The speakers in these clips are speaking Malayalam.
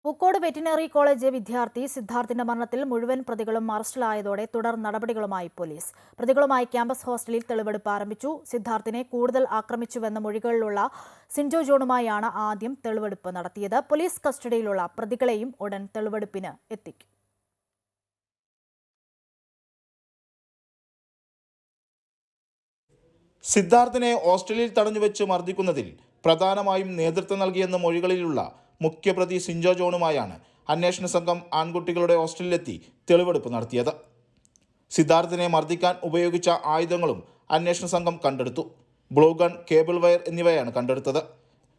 പൂക്കോട് വെറ്റിനറി കോളേജ് വിദ്യാർത്ഥി സിദ്ധാർത്ഥിന്റെ മരണത്തിൽ മുഴുവൻ പ്രതികളും അറസ്റ്റിലായതോടെ തുടർ നടപടികളുമായി പോലീസ്. പ്രതികളുമായി ക്യാമ്പസ് ഹോസ്റ്റലിൽ തെളിവെടുപ്പ് ആരംഭിച്ചു. സിദ്ധാർത്ഥിനെ കൂടുതൽ ആക്രമിച്ചുവെന്ന മൊഴികളിലുള്ള സിൻജോ ജോണുമായാണ് ആദ്യം തെളിവെടുപ്പ് നടത്തിയത്. പോലീസ് കസ്റ്റഡിയിലുള്ള പ്രതികളെയും ഉടൻ തെളിവെടുപ്പിന് എത്തിക്കും. സിദ്ധാർത്ഥിനെ ഹോസ്റ്റലിൽ തടഞ്ഞുവെച്ച് മർദ്ദിക്കുന്നതിൽ പ്രധാനമായും നേതൃത്വം നൽകിയെന്ന മൊഴികളിലുള്ള മുഖ്യപ്രതി സിൻജോ ജോണുമായാണ് അന്വേഷണ സംഘം ആൺകുട്ടികളുടെ ഹോസ്റ്റലിലെത്തി തെളിവെടുപ്പ് നടത്തിയത്. സിദ്ധാർത്ഥിനെ മർദ്ദിക്കാൻ ഉപയോഗിച്ച ആയുധങ്ങളും അന്വേഷണ സംഘം കണ്ടെടുത്തു. ബ്ലൂ ഗൺ, കേബിൾ വയർ എന്നിവയാണ് കണ്ടെടുത്തത്.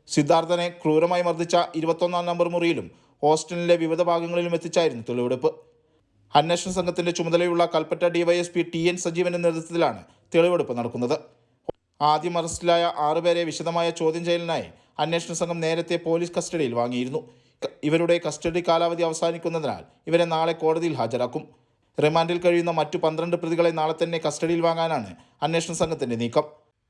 സിദ്ധാർത്ഥിനെ ക്രൂരമായി മർദ്ദിച്ച 21-ാം നമ്പർ മുറിയിലും ഹോസ്റ്റലിലെ വിവിധ ഭാഗങ്ങളിലും എത്തിച്ചായിരുന്നു തെളിവെടുപ്പ്. അന്വേഷണ സംഘത്തിന്റെ ചുമതലയുള്ള കൽപ്പറ്റ ഡിവൈഎസ്പി TN സജീവന്റെ നേതൃത്വത്തിലാണ് തെളിവെടുപ്പ് നടക്കുന്നത്. ആദ്യം അറസ്റ്റിലായ 6 പേരെ വിശദമായ ചോദ്യം ചെയ്യലിനായി അന്വേഷണ സംഘം നേരത്തെ പോലീസ് കസ്റ്റഡിയിൽ വാങ്ങിയിരുന്നു. ഇവരുടെ കസ്റ്റഡി കാലാവധി അവസാനിക്കുന്നതിനാൽ ഇവരെ നാളെ കോടതിയിൽ ഹാജരാക്കും. റിമാൻഡിൽ കഴിയുന്ന മറ്റു 12 പ്രതികളെ നാളെ തന്നെ കസ്റ്റഡിയിൽ വാങ്ങാനാണ് അന്വേഷണ സംഘത്തിന്റെ നീക്കം.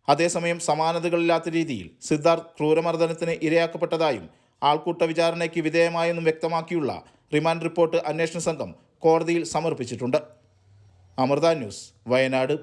അതേസമയം സമാനതകളില്ലാത്ത രീതിയിൽ സിദ്ധാർത്ഥ് ക്രൂരമർദ്ദനത്തിന് ഇരയാക്കപ്പെട്ടതായും ആൾക്കൂട്ട വിചാരണയ്ക്ക് വിധേയമായെന്നും വ്യക്തമാക്കിയുള്ള റിമാൻഡ് റിപ്പോർട്ട് അന്വേഷണ സംഘം കോടതിയിൽ സമർപ്പിച്ചിട്ടുണ്ട്. അമൃത ന്യൂസ്, വയനാട്.